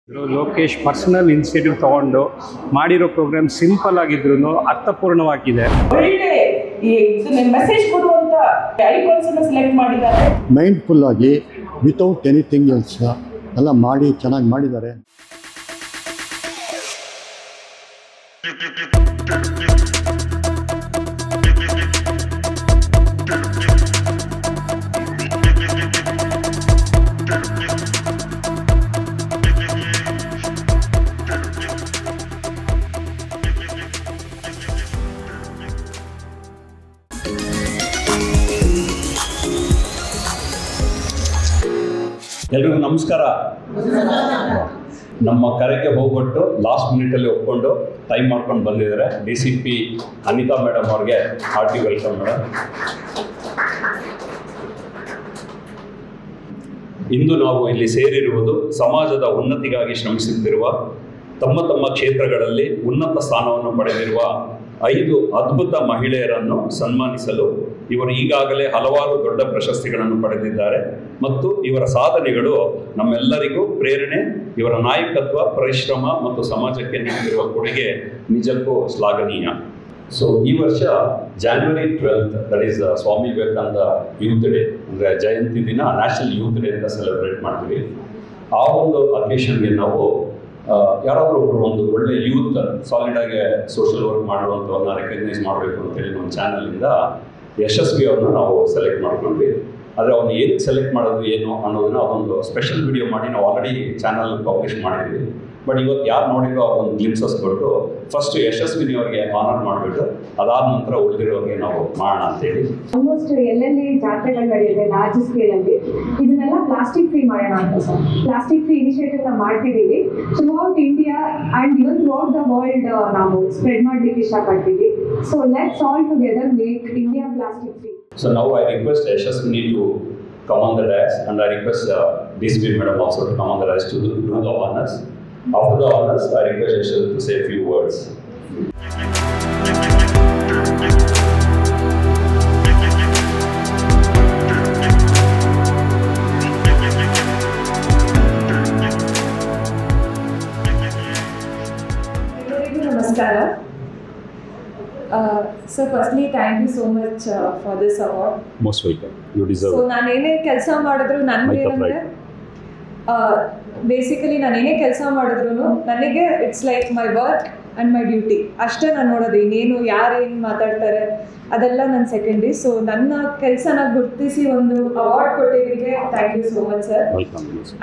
Lokesh personal initiative ತಗೊಂಡು ಮಾಡಿರೋ program simple ಆಗಿದ್ರು ಅರ್ಥಪೂರ್ಣವಾಗಿದೆ. ಮೆಸೇಜ್ ಕೊಡುವಂತ ಐಕಾನ್ಸ್ ಅನ್ನು ಸೆಲೆಕ್ಟ್ ಮಾಡಿದ್ದಾರೆ. ಮೈಂಡ್ಫುಲ್ ಆಗಿ ವಿತೌಟ್ ಎನಿಥಿಂಗ್ ಎಲ್ಸ್ ಎಲ್ಲ ಮಾಡಿ ಚೆನ್ನಾಗಿ ಮಾಡಿದ್ದಾರೆ. ಎಲ್ರಿಗೂ ನಮಸ್ಕಾರ. ನಮ್ಮ ಕರೆಗೆ ಹೋಗ್ಬಿಟ್ಟು ಲಾಸ್ಟ್ ಮಿನಿಟಲ್ಲಿ ಒಪ್ಕೊಂಡು ಟೈಮ್ ಮಾಡ್ಕೊಂಡು ಬಂದಿದ್ದಾರೆ DCP ಅನಿತಾ ಮೇಡಮ್ ಅವ್ರಿಗೆ ಹಾರ್ಟಿ ವೆಲ್ಕಮ್ ಮೇಡಮ್. ಇಂದು ನಾವು ಇಲ್ಲಿ ಸೇರಿರುವುದು ಸಮಾಜದ ಉನ್ನತಿಗಾಗಿ ಶ್ರಮಿಸುತ್ತಿರುವ ತಮ್ಮ ತಮ್ಮ ಕ್ಷೇತ್ರಗಳಲ್ಲಿ ಉನ್ನತ ಸ್ಥಾನವನ್ನು ಪಡೆದಿರುವ 5 ಅದ್ಭುತ ಮಹಿಳೆಯರನ್ನು ಸನ್ಮಾನಿಸಲು. ಇವರು ಈಗಾಗಲೇ ಹಲವಾರು ದೊಡ್ಡ ಪ್ರಶಸ್ತಿಗಳನ್ನು ಪಡೆದಿದ್ದಾರೆ ಮತ್ತು ಇವರ ಸಾಧನೆಗಳು ನಮ್ಮೆಲ್ಲರಿಗೂ ಪ್ರೇರಣೆ. ಇವರ ನಾಯಕತ್ವ, ಪರಿಶ್ರಮ ಮತ್ತು ಸಮಾಜಕ್ಕೆ ನೀಡುತ್ತಿರುವ ಕೊಡುಗೆ ನಿಜಕ್ಕೂ ಶ್ಲಾಘನೀಯ. ಸೊ ಈ ವರ್ಷ January 12th, that is Swami Vivekananda youth day, ಅಂದರೆ ಜಯಂತಿ ದಿನ ನ್ಯಾಷನಲ್ ಯೂತ್ ಡೇ ಅಂತ ಸೆಲೆಬ್ರೇಟ್ ಮಾಡ್ತೀವಿ. ಆ ಒಂದು ಅಕೇಶನ್ಗೆ ನಾವು ಯಾರಾದರೂ ಒಂದು ಒಳ್ಳೆ ಯೂತ್ ಸಾಲಿಡ್ ಆಗಿ ಸೋಷಿಯಲ್ ವರ್ಕ್ ಮಾಡುವಂಥವ್ರನ್ನ ರೆಕಗ್ನೈಸ್ ಮಾಡಬೇಕು ಅಂತೇಳಿ ನಮ್ಮ ಚಾನಲಿಂದ ಯಶಸ್ವಿ ಅವ್ರನ್ನ ನಾವು ಸೆಲೆಕ್ಟ್ ಮಾಡ್ಕೊಂಡ್ವಿ. ಆದರೆ ಅವ್ನು ಏನಕ್ಕೆ ಸೆಲೆಕ್ಟ್ ಮಾಡೋದು ಏನು ಅನ್ನೋದನ್ನ ಅದೊಂದು ಸ್ಪೆಷಲ್ ವಿಡಿಯೋ ಮಾಡಿ ನಾವು ಆಲ್ರೆಡಿ ಚಾನಲ್ ಪಬ್ಲಿಷ್ ಮಾಡಿದ್ವಿ. ಬಟ್ ಇವತ್ತು ಯಾರು ನೋಡಿರೋ ಅವ್ರೊಂದು ಗ್ಲಿಮ್ಸಸ್ ಕೊಟ್ಟು ಫಸ್ಟ್ ಯಶಸ್ವಿನಿ ಅವ್ರಿಗೆ ಆನರ್ ಮಾಡಿಬಿಟ್ಟು ಅದಾದ ನಂತರ ಉಳಿದಿರೋರಿಗೆ ನಾವು ಮಾಡೋಣ ಅಂತೇಳಿ. ಆಲ್ಮೋಸ್ಟ್ ಎಲ್ಲೆಲ್ಲಿ ಜಾತ್ರೆಗಳು ನಡೆಯುತ್ತೆ ಲಾರ್ಜ್ ಸ್ಕೇಲ್ ಅಲ್ಲಿ ಇದನ್ನೆಲ್ಲ ಪ್ಲಾಸ್ಟಿಕ್ ಫ್ರೀ ಮಾಡೋಣ ಅಂತ ಸರ್. ಪ್ಲಾಸ್ಟಿಕ್ ಫ್ರೀ ಇನಿಷಿಯೇಟಿವ್ ನಾವು ಮಾಡ್ತಿದ್ದೀವಿ throughout India and even throughout the world ನಾವು ಸ್ಪ್ರೆಡ್ ಮಾಡ್ಲಿಕ್ಕೆ ಇಷ್ಟಪಡ್ತೀವಿ. So let's all together make India plastic free. So now I request Yashaswini to come on the dais, and I request DCP madam also to come on the dais to do the honors. After the honors, I request Yashaswini to say a few words. Namaskara. So firstly, thank you so much for this award. Most welcome. You deserve. So ನಾನು ಏನೇ ಕೆಲಸ ಮಾಡಿದ್ರು ನನಗೆ basically ನಾನು ಏನೇ ಕೆಲಸ ಮಾಡಿದ್ರು ನನಗೆ it's like my work and my duty ಅಷ್ಟೇ ನಾನು ನೋಡೋದು. ಇನ್ನೇನು ಯಾರೇನು ಮಾತಾಡ್ತಾರೆ ಅದೆಲ್ಲ ನನ್ನ ಸೆಕೆಂಡ್ರಿ. ಸೊ ನನ್ನ ಕೆಲಸನ ಗುರುತಿಸಿ ಒಂದು ಅವಾರ್ಡ್ ಕೊಟ್ಟಿದ್ದಕ್ಕೆ thank you so much sir.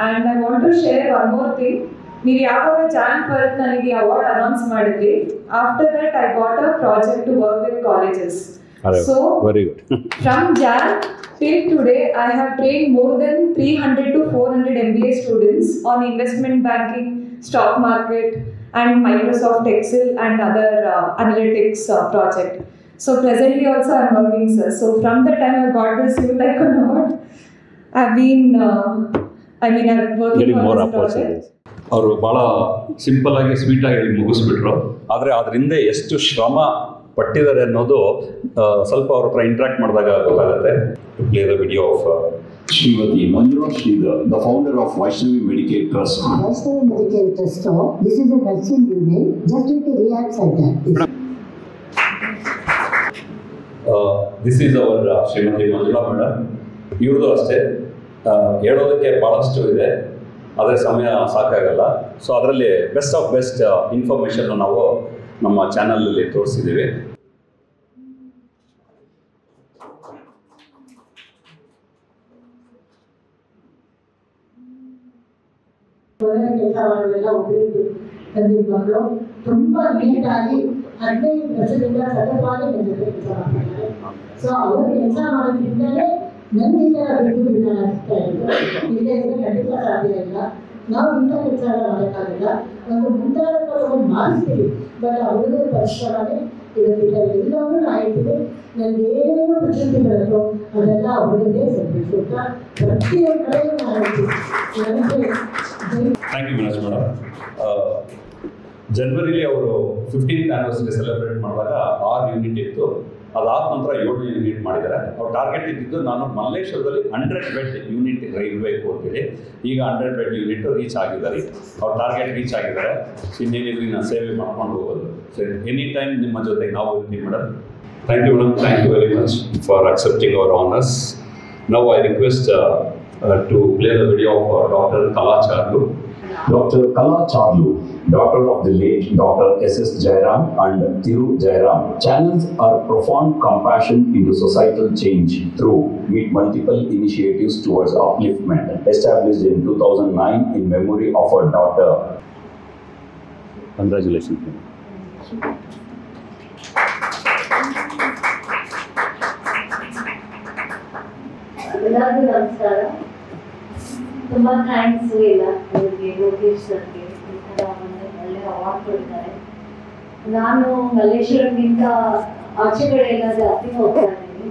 And I want to share one more thing. ನೀವು ಯಾವಾಗ Jan 12th ನನಗೆ ಅವಾರ್ಡ್ ಅನೌನ್ಸ್ ಮಾಡಿದ್ರಿ, after that I got a project to work with colleges. So very good. From Jan till today, I have trained more than 300 to 400 MBA students on investment banking, stock market, and Microsoft Excel and other analytics project. So presently also I am working, sir. So from the time I got this youth icon award, I've been, I'm working on this project. ಅವರು ಭಾಳ simple ಆಗಿ ಸ್ವೀಟಾಗಿ ಹೇಳಿ ಮುಗಿಸ್ಬಿಟ್ರು. ಆದರೆ ಅದರಿಂದ ಎಷ್ಟು ಶ್ರಮ ಪಟ್ಟಿದ್ದಾರೆ ಅನ್ನೋದು ಸ್ವಲ್ಪ ಅವ್ರ ಹತ್ರ ಇಂಟ್ರಾಕ್ಟ್ ಮಾಡಿದಾಗ ಗೊತ್ತಾಗುತ್ತೆ. To play the video of Shrimati Manjula Shridhar, the founder of Vaishnavi medicare trust. Vaishnavi medicare trust, this is a nursing unit, just like a rehab centre. This is our Shrimati Manjula madam. ಇವ್ರದ್ದು ಅಷ್ಟೇ ಹೇಳೋದಕ್ಕೆ ಭಾಳಷ್ಟು ಇದೆ, ಆದರೆ ಸಮಯ ಸಾಕಾಗಲ್ಲ. ಸೊ ಅದರಲ್ಲಿ ಬೆಸ್ಟ್ ಆಫ್ ಬೆಸ್ಟ್ ಇನ್ಫಾರ್ಮೇಷನ್ ನಾವು ನಮ್ಮ ಚಾನಲಲ್ಲಿ ತೋರಿಸಿದ್ದೀವಿ. ಕೆಲಸ ಮಾಡೋದೆಲ್ಲ ಒಬ್ಬರಿಗೆ ತಂದಿದ್ದು ತುಂಬ ನೀಟಾಗಿ 15 ವರ್ಷದಿಂದ ಸತತವಾಗಿ ಕೆಲಸ ಮಾಡ್ತಾರೆ. ಸೊ ಅವರು ಕೆಲಸ ಮಾಡೋದ್ರಿಂದಲೇ ನನಗೆ ಈ ಥರ ಬಿಟ್ಟು ಆಗ್ತಾ ಇದ್ದು ಇಲ್ಲೇ ಇದ್ರೆ ಖಂಡಿತ ಸಾಧ್ಯ ಇಲ್ಲ. ನಾವು ಇಂಥ ಕೆಲಸ ಎಲ್ಲ ಮಾಡೋಕ್ಕಾಗಲ್ಲ. ಒಂದು ಮುಂದಾಳತ್ವವನ್ನು ಮಾಡಿಸ್ತೀವಿ, ಬಟ್ ಅವ್ರದ್ದು ಪರಿಶ್ರಮನೇ ಇವತ್ತಿಲ್ಲ. ಎಲ್ಲವೂ ಆಯ್ತಿದೆ. ನನಗೆ ಏನೇನು ಪ್ರಶಸ್ತಿ ಬರುತ್ತೋ ಅದೆಲ್ಲ ಅವ್ರಿಗೆ ಸಲ್ಲಬೇಕು ಅಂತ ಪ್ರತಿಯೊಂದು ಕಡೆಯೂ ಮಾಡ್ತೀವಿ. ನನಗೆ ಥ್ಯಾಂಕ್ ಯು ಮನೋಜ್ ಮೇಡಮ್. ಜನವರಿಲಿ ಅವರು 15th ಆ್ಯನಿವರ್ಸರಿ ಸೆಲೆಬ್ರೇಟ್ ಮಾಡುವಾಗ 6 ಯೂನಿಟ್ ಇತ್ತು. ಅದಾದ ನಂತರ 7ನೇ ಯೂನಿಟ್ ಮಾಡಿದ್ದಾರೆ. ಅವ್ರು ಟಾರ್ಗೆಟ್ ಇದ್ದಿದ್ದು ನಾನು ಮಲ್ಲೇಶ್ವರದಲ್ಲಿ 100 ಬೆಡ್ ಯೂನಿಟ್ ಇರಬೇಕು ಅಂತೇಳಿ. ಈಗ 100 ಬೆಡ್ ಯೂನಿಟ್ ರೀಚ್ ಆಗಿದ್ದಾರೆ. ಅವ್ರ ಟಾರ್ಗೆಟ್ ರೀಚ್ ಆಗಿದ್ದಾರೆ. ಇನ್ನೇನಿದ್ರು ನಾನು ಸೇವೆ ಮಾಡ್ಕೊಂಡು ಹೋಗೋದು. ಸೊ ಎನಿ ಟೈಮ್ ನಿಮ್ಮ ಜೊತೆಗೆ ನಾವು ಇರ್ತೀವಿ madam. Thank you madam. Thank you very much for accepting our honours. Now I request to play the video of Dr. Kala Charlu. Dr. Kala Charlu, daughter of the late Dr. S.S. Jairam and Thiru Jairam, channels our profound compassion into societal change through multiple initiatives towards upliftment, established in 2009 in memory of her daughter. Congratulations. ಎಲ್ಲರಿಗೂ ನಮಸ್ಕಾರ. ತುಂಬ thanks ಇಲ್ಲ ಅವರಿಗೆ, ಲೋಕೇಶ್ ಸರ್ಗೆ ಈ ಥರ ಒಳ್ಳೆ award ಕೊಡ್ತಾರೆ. ನಾನು ಮಲ್ಲೇಶ್ವರಕ್ಕಿಂತ ಆಚೆ ಕಡೆ ಎಲ್ಲ ಜಾಸ್ತಿ ಹೋಗ್ತಾ ಇದ್ದೀನಿ.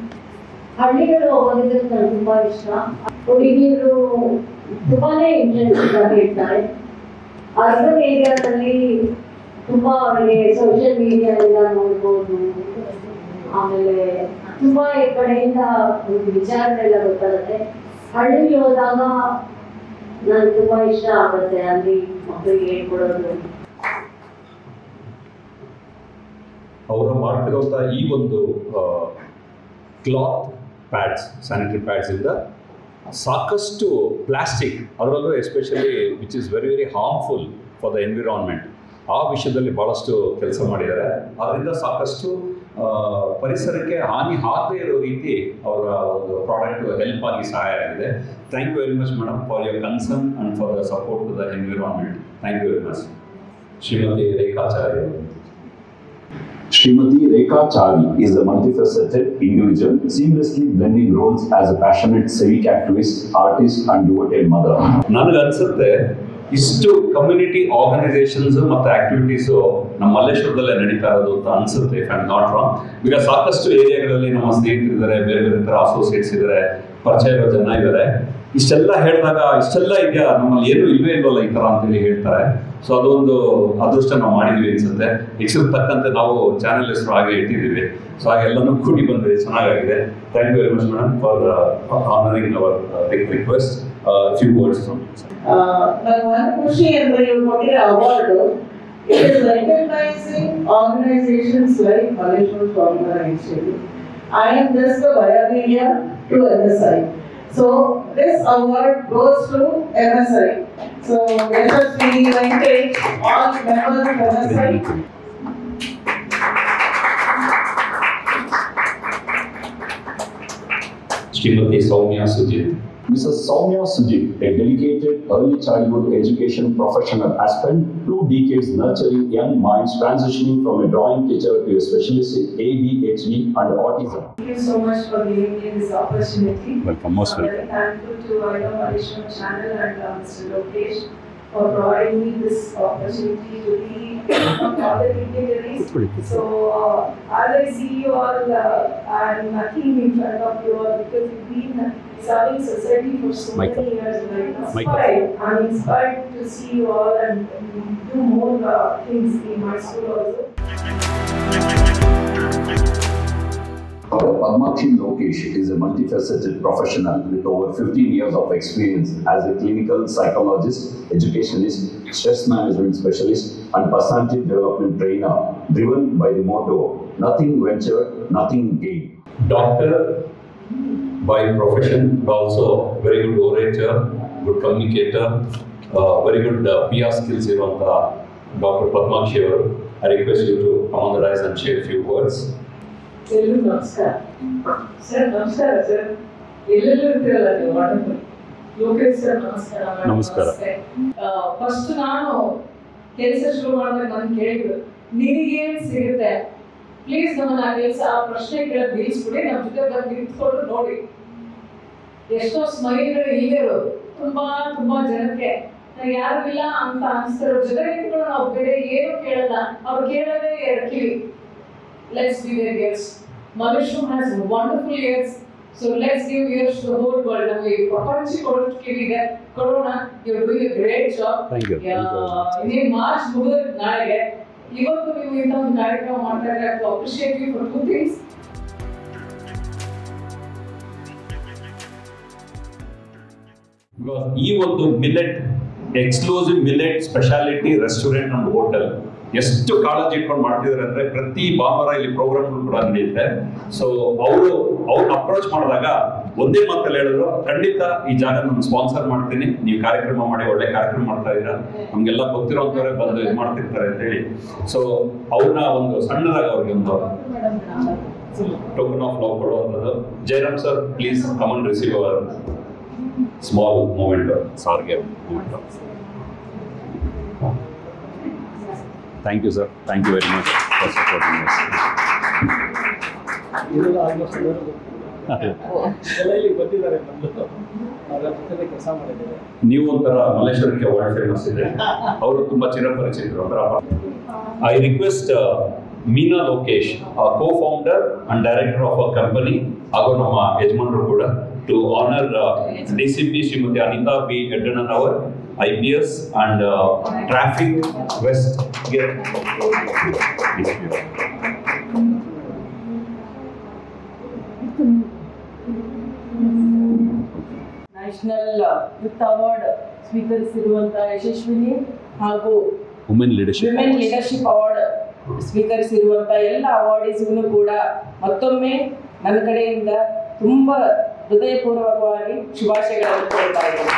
ಹಳ್ಳಿಗಳು ಹೋಗೋದಿದ್ರೆ ನನಗೆ ತುಂಬ ಇಷ್ಟ. ಹುಡುಗಿಯರು ತುಂಬಾ ಇಂಟ್ರೆಸ್ಟ್ ಆಗಿ ಇರ್ತಾರೆ. ಅರ್ಬನ್ ಏರಿಯಾದಲ್ಲಿ ತುಂಬ ಅವರಿಗೆ ಸೋಷಿಯಲ್ ಮೀಡಿಯಾ ಎಲ್ಲ ನೋಡ್ಬೋದು. ಆಮೇಲೆ ತುಂಬ ಈ ಕಡೆಯಿಂದ ವಿಚಾರಗಳೆಲ್ಲ ಗೊತ್ತಾಗುತ್ತೆ. ಹಳ್ಳಿಗೆ ಹೋದಾಗ ನನಗೆ ತುಂಬ ಇಷ್ಟ ಆಗುತ್ತೆ ಅಲ್ಲಿ ಮಕ್ಕಳಿಗೆ ಹೇಳ್ಕೊಡೋದು. ಅವರು ಮಾಡ್ತಿರುವಂಥ ಈ ಒಂದು ಕ್ಲಾತ್ ಪ್ಯಾಡ್ಸ್, ಸ್ಯಾನಿಟರಿ ಪ್ಯಾಡ್ಸಿಂದ ಸಾಕಷ್ಟು ಪ್ಲಾಸ್ಟಿಕ್, ಅದರಲ್ಲೂ especially which is very very harmful for the environment, ಆ ವಿಷಯದಲ್ಲಿ ಭಾಳಷ್ಟು ಕೆಲಸ ಮಾಡಿದ್ದಾರೆ. ಅದರಿಂದ ಸಾಕಷ್ಟು ಪರಿಸರಕ್ಕೆ ಹಾನಿ ಆಗದೇ ಇರೋ ರೀತಿ ಅವರ ಒಂದು ಪ್ರಾಡಕ್ಟ್ ಹೆಲ್ಪ್ ಆಗಿ ಸಹಾಯ ಆಗಿದೆ. Thank you very much madam for your concern and for the support to the environment. Thank you very much. Shrimati Rekhacharya. Srimati Rekha Chari is a multifaceted individual, seamlessly blending roles as a passionate civic activist, artist and devoted mother. ನನಗನ್ಸುತ್ತೆ ಇಷ್ಟು community organisations ಮತ್ತು activities ನಮ್ಮ ಮಲ್ಲೇಶ್ವರದಲ್ಲೇ ನಡೀತಾ ಇರೋದು ಅಂತ ಅನಿಸುತ್ತೆ, if I am not wrong. ಈಗ ಸಾಕಷ್ಟು ಏರಿಯಾಗಳಲ್ಲಿ ನಮ್ಮ ಸ್ನೇಹಿತರಿದ್ದಾರೆ, ಬೇರೆ ಬೇರೆ ಥರ ಅಸೋಸಿಯೇಟ್ಸ್ ಇದ್ದಾರೆ, ಪರಿಚಯ ಇರೋ ಜನ ಇದ್ದಾರೆ. ಇಷ್ಟೆಲ್ಲ ಹೇಳಿದಾಗ ಇಷ್ಟೆಲ್ಲ ಇದೆಯಾ ನಮ್ಮಲ್ಲಿ ಏನೂ ಇಲ್ವೇ ಇಲ್ವಲ್ಲ ಈ ಥರ ಅಂತೇಳಿ ಹೇಳ್ತಾರೆ. ಸೊ ಅದೊಂದು ಅದೃಷ್ಟ ನಾವು ಮಾಡಿದ್ವಿ ಅನಿಸುತ್ತೆ. ಹೆಸರು ತಕ್ಕಂತೆ ನಾವು ಚಾನೆಲ್ ಹೆಸರು ಹಾಗೆ ಇಟ್ಟಿದ್ದೀವಿ. ಸೊ ಹಾಗೆಲ್ಲನೂ ಕೂಡಿ ಬಂದಿದೆ, ಚೆನ್ನಾಗಿದೆ. Thank you very much madam for honouring our request. Few words from ನನಗೆ ಒಂದು ಖುಷಿ ಅಂದರೆ ಇವ್ರು ಕೊಟ್ಟಿರೋ award it is recognising organisations like Malleshwara ಸ್ವಾಮಿಗಳ initiative. I am just the Vayaviriya to MSI. So this award goes to MSI. So let us really encourage all members of MSI. Srimati Soumya Sujit. Mrs. Soumya Sujit, a dedicated early childhood education professional, has spent 2 decades nurturing young minds, transitioning from a drawing teacher to a specialist in ADHD and autism. Thank you so much for giving me this opportunity. Welcome, most I'm very thankful to Malleshwaram channel and Mr. Lokesh for providing me this opportunity to be all the dignitaries. So as I see you all, I'm nothing in front of you all because you've been serving society for so many years. I'm inspired to see you all and do more things in my school also. Dr. Padmakshi Lokesh is a multifaceted professional with over 15 years of experience as a clinical psychologist, educationist, stress management specialist, and personality development trainer, driven by the motto, nothing ventured, nothing gained. Doctor by profession, but also very good orator, good communicator, very good PR skills ಇರುವಂಥ Dr. Padmakshi ಅವರು. I request you to come on the rise and share a few words. ಎಲ್ಲರಿಗೂ ನಮಸ್ಕಾರ sir. ನಮಸ್ಕಾರ sir. ಎಲ್ಲೆಲ್ಲೂ ಇರ್ತೀರಲ್ಲ ನೀವು, wonderful. Lokesh sir ನಮಸ್ಕಾರ. ನಮಸ್ಕಾರ. First ನಾನು ಕೆಲಸ ಶುರು ಮಾಡಿದಾಗ ನಾನು ಕೇಳಿದ್ರು ನಿನಗೇನು ಸಿಗುತ್ತೆ, ಪ್ಲೀಸ್ ನಮ್ಮನ್ನ ಆ ಕೆಲಸ ಆ ಪ್ರಶ್ನೆ ಕೇಳೋದು ನಿಲ್ಲಿಸ್ಬಿಡಿ, ನಮ್ಮ ಜೊತೆ ಬಂದು ನಿಂತ್ಕೊಂಡು ನೋಡಿ. ಎಷ್ಟೋ ಸ್ಮೈಲ್ಗಳು ಇಲ್ಲೇ ಇರೋದು ತುಂಬಾ ಜನಕ್ಕೆ ಯಾರು ಇಲ್ಲ ಅಂತ ಅನಿಸ್ತಿರೋ ಜೊತೆ ನಿಂತ್ಕೊಂಡು ನಾವು ಬೇರೆ ಏನು ಕೇಳಲ್ಲ, ಅವ್ರು ಕೇಳೋದೇ ಕಿವಿ. Let's be their ears. Malleshwaram has wonderful ears, so let's give ears to the whole world. ನಮಗೆ ಪ್ರಪಂಚ ಕೊಡೋದಕ್ಕಿದೆ ಕೊಡೋಣ. You're doing a great job. Thank you. ಇನ್ನೇನು ಮಾರ್ಚ್ ಮುಗಿದ ನಾಳೆಗೆ ಇವತ್ತು ನೀವು ಇಂಥ ಒಂದು ಕಾರ್ಯಕ್ರಮ ಮಾಡ್ತಾ ಇದ್ರೆ I have to appreciate you for 2 things. Because ಈ ಒಂದು exclusive millet speciality restaurant and hotel ಎಷ್ಟು ಕಾಳಜಿ ಇಟ್ಕೊಂಡು ಮಾಡ್ತಿದ್ದಾರೆ ಅಂದ್ರೆ ಪ್ರತಿ ಭಾನುವಾರ ಇಲ್ಲಿ ಪ್ರೋಗ್ರಾಮ್ಗಳು ಕೂಡ ನಡೆಯುತ್ತೆ. ಸೊ ಅವ್ರನ್ನ ಅಪ್ರೋಚ್ ಮಾಡಿದಾಗ ಒಂದೇ ಮಾತಲ್ಲಿ ಹೇಳಿದ್ರು, ಖಂಡಿತ ಈ ಜಾಗ ನಾನು ಸ್ಪಾನ್ಸರ್ ಮಾಡ್ತೀನಿ, ನೀವು ಕಾರ್ಯಕ್ರಮ ಮಾಡಿ, ಒಳ್ಳೆ ಕಾರ್ಯಕ್ರಮ ಮಾಡ್ತಾ ಇದ್ದೀರಾ, ನಮ್ಗೆಲ್ಲ ಗೊತ್ತಿರೋಂಥವ್ರೆ ಬಂದು ಇದು ಮಾಡ್ತಿರ್ತಾರೆ ಅಂತ ಹೇಳಿ. ಸೊ ಅವ್ರನ್ನ ಒಂದು ಸಣ್ಣದಾಗ ಅವ್ರಿಗೆ ಒಂದು ಟೋಕನ್ ಆಫ್ ಲವ್ ಕೊಡುವಂಥದ್ದು. Jayaram sir, please come and receive our small moment, ಸಾರ್ಗೆ moment. Thank you, sir. Thank you very much for supporting us. ನೀವು ಒಂಥರ ಮಲ್ಲೇಶ್ವರಕ್ಕೆ ವರ್ಲ್ಡ್ ಫೇಮಸ್ ಇದೆ, ಅವರು ತುಂಬಾ ಚಿರಪರಿಚಿತರು. I request Meena Lokesh, co-founder and director of a company, ಹಾಗೂ ನಮ್ಮ ಯಜಮಾನರು ಕೂಡ, to honor DCP Shrimati Anita B Eddannanavar, IPS and Traffic West. National youth award ಸ್ವೀಕರಿಸಿರುವಂತಹ ಯಶಸ್ವಿನಿ ಹಾಗೂ ವುಮೆನ್ ಲೀಡರ್ಶಿಪ್ ಅವಾರ್ಡ್ ಸ್ವೀಕರಿಸಿರುವಂತಹ ಎಲ್ಲ ಅವಾರ್ಡೀಸ್ಗೂ ಕೂಡ ಮತ್ತೊಮ್ಮೆ ನನ್ನ ಕಡೆಯಿಂದ ತುಂಬ ಹೃದಯಪೂರ್ವಕವಾಗಿ ಶುಭಾಶಯಗಳನ್ನು ಕೊಡ್ತಾ ಇದ್ದೀನಿ.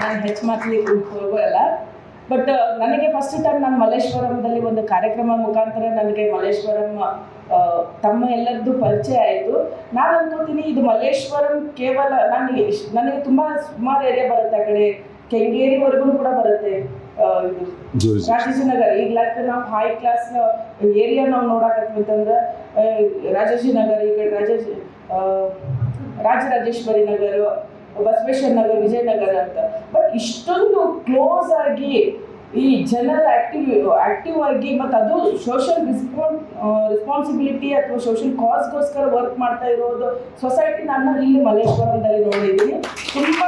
ನಾನು ಹೆಚ್ಚು ಮಾತಲಿಕ್ಕೆ ಹೋಗೋಲ್ಲ, ಬಟ್ ನನಗೆ ಫಸ್ಟ್ ಟೈಮ್ ನಾನು ಮಲ್ಲೇಶ್ವರಂದಲ್ಲಿ ಒಂದು ಕಾರ್ಯಕ್ರಮ ಮುಖಾಂತರ ನನಗೆ ಮಲ್ಲೇಶ್ವರಂ ತಮ್ಮ ಎಲ್ಲರದ್ದು ಪರಿಚಯ ಆಯಿತು. ನಾನು ಅನ್ಕೋತೀನಿ ಇದು ಮಲ್ಲೇಶ್ವರಂ ಕೇವಲ ನನಗೆ ತುಂಬ ಸುಮಾರು ಏರಿಯಾ ಬರುತ್ತೆ, ಆ ಕಡೆ ಕೆಂಗೇರಿವರೆಗೂ ಕೂಡ ಬರುತ್ತೆ, ರಾಜಾಜಿನಗರ. ಈಗ ಲೈಕ್ ನಾವು ಹೈ ಕ್ಲಾಸ್ ಏರಿಯಾ ನಾವು ನೋಡಕತ್ತೀವಿ ಅಂತಂದ್ರೆ ರಾಜಾಜಿನಗರ, ಈ ಕಡೆ ರಾಜರಾಜೇಶ್ವರಿ ನಗರ, ಬಸವೇಶ್ವರ ನಗರ, ವಿಜಯನಗರ ಅಂತ. ಬಟ್ ಇಷ್ಟೊಂದು ಕ್ಲೋಸ್ ಆಗಿ ಈ ಜನರ ಆಕ್ಟಿವ್ ಆಗಿ ಮತ್ತು ಅದು ಸೋಷಿಯಲ್ ರೆಸ್ಪಾನ್ಸಿಬಿಲಿಟಿ ಅಥವಾ ಸೋಷಿಯಲ್ ಕಾಸ್ಗೋಸ್ಕರ ವರ್ಕ್ ಮಾಡ್ತಾ ಇರೋದು ಸೊಸೈಟಿ ನಾನು ಇಲ್ಲಿ ಮಲ್ಲೇಶ್ವರಂದಲ್ಲಿ ನೋಡಿದ್ದೀನಿ. ತುಂಬ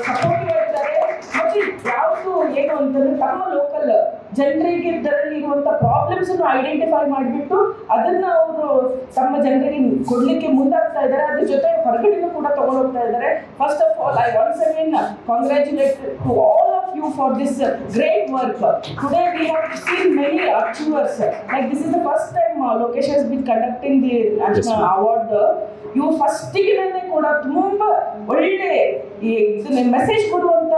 ಸಪೋರ್ಟಿವ್ ಇರ್ತಾರೆ ಮತ್ತು ಯಾವುದು ಏನು ಅಂತಂದ್ರೆ ತಮ್ಮ ಲೋಕಲ್ ಜನರಿಗೆ ಇದರಲ್ಲಿ ಇರುವಂಥ ಪ್ರಾಬ್ಲಮ್ಸನ್ನು ಐಡೆಂಟಿಫೈ ಮಾಡಿಬಿಟ್ಟು ಅದನ್ನು ಅವರು ತಮ್ಮ ಜನರಿಗೆ ಕೊಡಲಿಕ್ಕೆ ಮುಂದಾಗ್ತಾ ಇದ್ದಾರೆ. ಅದ್ರ ಜೊತೆ ಹೊರಗಡೆನೂ ಕೂಡ ತಗೊಂಡೋಗ್ತಾ ಇದ್ದಾರೆ. First of all, I once again congratulate to all of you for this great work. Today we have seen many achievers. Like this is the first time Lokesh has been conducting the national award. You first ಗೆ ಕೂಡ ತುಂಬ ಒಳ್ಳೆ ಇದನ್ನ message ಕೊಡುವಂತ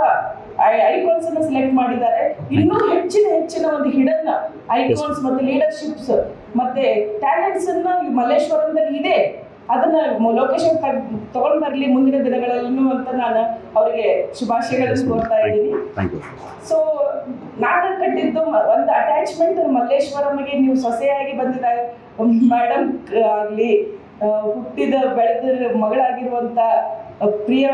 icons ಅನ್ನು select ಮಾಡಿದ್ದಾರೆ. ಇನ್ನೂ ಹೆಚ್ಚಿನ ಒಂದು ಹಿಡನ್ ಐಕಾನ್ಸ್ ಮತ್ತು ಲೀಡರ್ಶಿಪ್ಸ್ ಮತ್ತೆ ಟ್ಯಾಲೆಂಟ್ಸ್ ಅನ್ನ ಮಲ್ಲೇಶ್ವರಂದಲ್ಲಿ ಇದೆ. ಅದನ್ನ ಲೋಕೇಶ್ ತಗೊಂಡ್ ಬರಲಿ ಮುಂದಿನ ದಿನಗಳಲ್ಲೂ ಅಂತ ನಾನು ಅವರಿಗೆ ಶುಭಾಶಯಗಳನ್ನು ಕೋರ್ತಾ ಇದ್ದೀನಿ. ಸೊ ನಾನು ಕಟ್ಟಿದ್ದು ಒಂದು ಅಟ್ಯಾಚ್ಮೆಂಟ್ ಮಲ್ಲೇಶ್ವರಂಗೆ. ನೀವು ಸೊಸೆಯಾಗಿ ಬಂದಿದ್ದಾರೆ ಮೇಡಮ್ ಆಗಲಿ, ಹುಟ್ಟಿದ ಬೆಳೆದ ಮಗಳಾಗಿರುವಂತ ಪ್ರಿಯ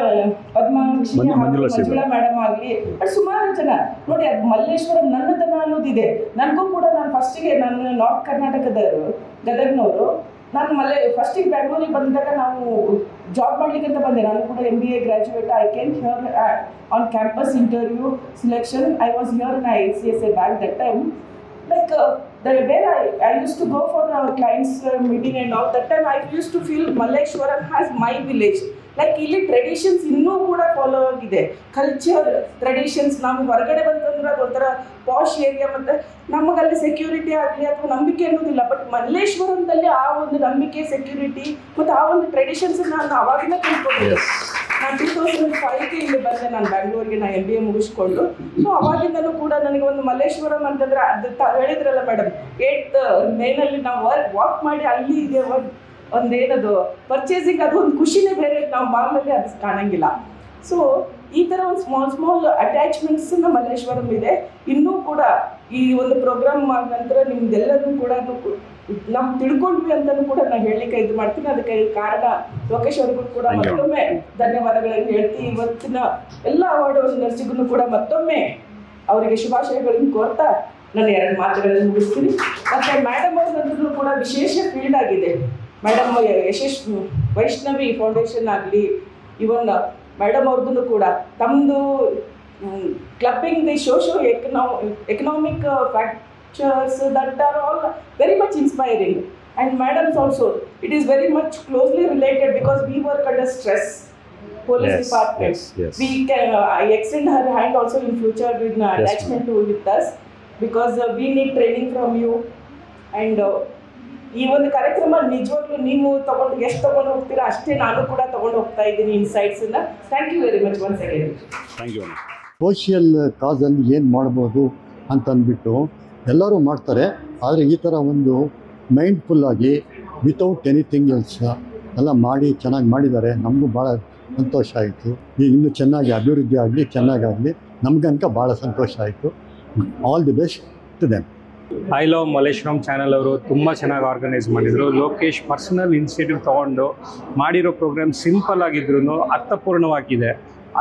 ಪದ್ಮಾಕ್ಷಿ ಮಂಜುಳಾ ಮೇಡಮ್ ಆಗಲಿ, ಬಟ್ ಸುಮಾರು ಜನ ನೋಡಿ, ಅದು ಮಲ್ಲೇಶ್ವರಂ ನನ್ನದನ್ನ ಅನ್ನೋದಿದೆ. ನನಗೂ ಕೂಡ ನಾನು ಫಸ್ಟಿಗೆ ನಾನು ನಾರ್ತ್ ಕರ್ನಾಟಕದವರು, ಗದಗ್ನವರು. ನಾನು ಫಸ್ಟಿಗೆ ಬ್ಯಾಂಗ್ಳೂರಿಗೆ ಬಂದಾಗ ನಾವು ಜಾಬ್ ಮಾಡ್ಲಿಕ್ಕೆ ಅಂತ ಬಂದೆ. ನಾನು ಕೂಡ MBA graduate. I came here on campus interview selection. I was here in ICSA back that time. Like where I used to go for clients meeting and all, that time I used to feel Malleshwaram has my village. Like ಇಲ್ಲಿ traditions ಇನ್ನೂ ಕೂಡ follow ಆಗಿದೆ, culture traditions. ನಾವು ಹೊರಗಡೆ ಬಂತಂದ್ರೆ ಅದೊಂಥರ posh area, ಮತ್ತು ನಮಗಲ್ಲಿ security ಆಗಲಿ ಅಥವಾ ನಂಬಿಕೆ ಅನ್ನೋದಿಲ್ಲ. ಬಟ್ ಮಲ್ಲೇಶ್ವರಂದಲ್ಲಿ ಆ ಒಂದು ನಂಬಿಕೆ, ಸೆಕ್ಯೂರಿಟಿ ಮತ್ತು ಆ ಒಂದು ಟ್ರೆಡಿಷನ್ಸ್ ನಾನು ಅವಾಗಿಂದ ತಿಳ್ಕೊಂಡಿದ್ದೆ. ನಾನು 2005ಗೆ ಇಲ್ಲಿ ಬಂದೆ, ನಾನು ಬ್ಯಾಂಗ್ಳೂರಿಗೆ ನಾನು MBA ಮುಗಿಸ್ಕೊಂಡು. ಸೊ ಅವಾಗಿಂದಲೂ ಕೂಡ ನನಗೆ ಒಂದು ಮಲ್ಲೇಶ್ವರಂ ಅಂತಂದ್ರೆ ಅದು ಹೇಳಿದ್ರಲ್ಲ ಮೇಡಮ್, 8th ಮೇನಲ್ಲಿ ನಾವು ವಾಕ್ ಮಾಡಿ ಅಲ್ಲಿ ಇದೆ ಒಂದೇನದು ಪರ್ಚೇಸಿಂಗ್, ಅದು ಒಂದು ಖುಷಿನೇ ಬೇರೆ. ನಾವು ಮಾಲ್ನಲ್ಲಿ ಅದು ಕಾಣಂಗಿಲ್ಲ. ಸೊ ಈ ಥರ ಒಂದು ಸ್ಮಾಲ್ ಅಟ್ಯಾಚ್ಮೆಂಟ್ಸ್ ಮಲ್ಲೇಶ್ವರಂ ಇದೆ. ಇನ್ನೂ ಕೂಡ ಈ ಒಂದು ಪ್ರೋಗ್ರಾಮ್ ಆದ ನಂತರ ನಿಮ್ದೆಲ್ಲರೂ ಕೂಡ ನಾವು ತಿಳ್ಕೊಂಡ್ವಿ ಅಂತಲೂ ಕೂಡ ನಾನು ಹೇಳಲಿಕ್ಕೆ ಇದು ಮಾಡ್ತೀನಿ. ಅದಕ್ಕೆ ಕಾರಣ ಲೋಕೇಶ್ ಅವ್ರಿಗೂ ಕೂಡ ಮತ್ತೊಮ್ಮೆ ಧನ್ಯವಾದಗಳನ್ನು ಹೇಳ್ತೀನಿ. ಇವತ್ತಿನ ಎಲ್ಲ ಅವಾರ್ಡ್ ನರ್ಸಿಗೂ ಕೂಡ ಮತ್ತೊಮ್ಮೆ ಅವರಿಗೆ ಶುಭಾಶಯಗಳನ್ನು ಕೋರ್ತಾ ನಾನು 2 ಮಾತುಗಳನ್ನು ಮುಗಿಸ್ತೀನಿ. ಮತ್ತು ಮೇಡಮ್ ಅವ್ರದ್ದು ಕೂಡ ವಿಶೇಷ ಫೀಲ್ಡ್ ಆಗಿದೆ. ಮೇಡಮ್ ವೈಷ್ಣವಿ ಫೌಂಡೇಶನ್ ಆಗಲಿ, ಇವನ್ ಮೇಡಮ್ ಅವ್ರದ್ದು ಕೂಡ ತಮ್ಮದು ಕ್ಲಬ್ಬಿಂಗ್ the economic factors that are all very much inspiring. And madams also, it is very much closely related because we work under stress. police Yes, department. yes, yes. We can I extend her hand also in future with attachment to with us, because we need training from you. And ಈ ಒಂದು ಕಾರ್ಯಕ್ರಮ ನಿಜವಾಗ್ಲೂ ನೀವು ತಗೊಂಡು ಎಷ್ಟು ತಗೊಂಡು ಹೋಗ್ತೀರಾ ಅಷ್ಟೇ ನಾನು ಕೂಡ ತಗೊಂಡು ಹೋಗ್ತಾ ಇದ್ದೀನಿ ಇನ್ಸೈಟ್ಸನ್ನ. Thank you very much once again. Thank you. Social ಕಾಸಲ್ಲಿ ಏನು ಮಾಡ್ಬೋದು ಅಂತಂದ್ಬಿಟ್ಟು ಎಲ್ಲರೂ ಮಾಡ್ತಾರೆ. ಆದರೆ ಈ ಥರ ಒಂದು ಮೈಂಡ್ಫುಲ್ಲಾಗಿ ವಿತೌಟ್ ಎನಿಥಿಂಗ್ ಎಲ್ಸ್ ಎಲ್ಲ ಮಾಡಿ ಚೆನ್ನಾಗಿ ಮಾಡಿದ್ದಾರೆ. ನಮಗೂ ಭಾಳ ಸಂತೋಷ ಆಯಿತು. ಇನ್ನೂ ಚೆನ್ನಾಗಿ ಅಭಿವೃದ್ಧಿ ಆಗಲಿ, ಚೆನ್ನಾಗಾಗಲಿ, ನಮಗಂಕ ಭಾಳ ಸಂತೋಷ ಆಯಿತು. All the best to them. I love Malleshwaram channel ಅವರು ತುಂಬ ಚೆನ್ನಾಗಿ ಆರ್ಗನೈಸ್ ಮಾಡಿದರು. ಲೋಕೇಶ್ ಪರ್ಸನಲ್ ಇನಿಷಿಯೇಟಿವ್ ತೊಗೊಂಡು ಮಾಡಿರೋ ಪ್ರೋಗ್ರಾಮ್ ಸಿಂಪಲ್ ಆಗಿದ್ರೂ ಅರ್ಥಪೂರ್ಣವಾಗಿದೆ.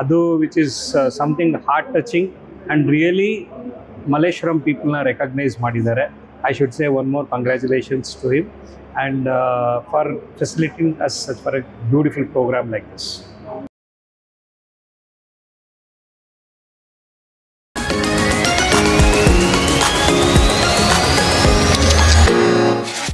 ಅದು which is something heart touching and really Malleshwaram ಪೀಪಲ್ನ ರೆಕಗ್ನೈಸ್ ಮಾಡಿದ್ದಾರೆ. I should say one more congratulations to him and for facilitating us for a beautiful program like this.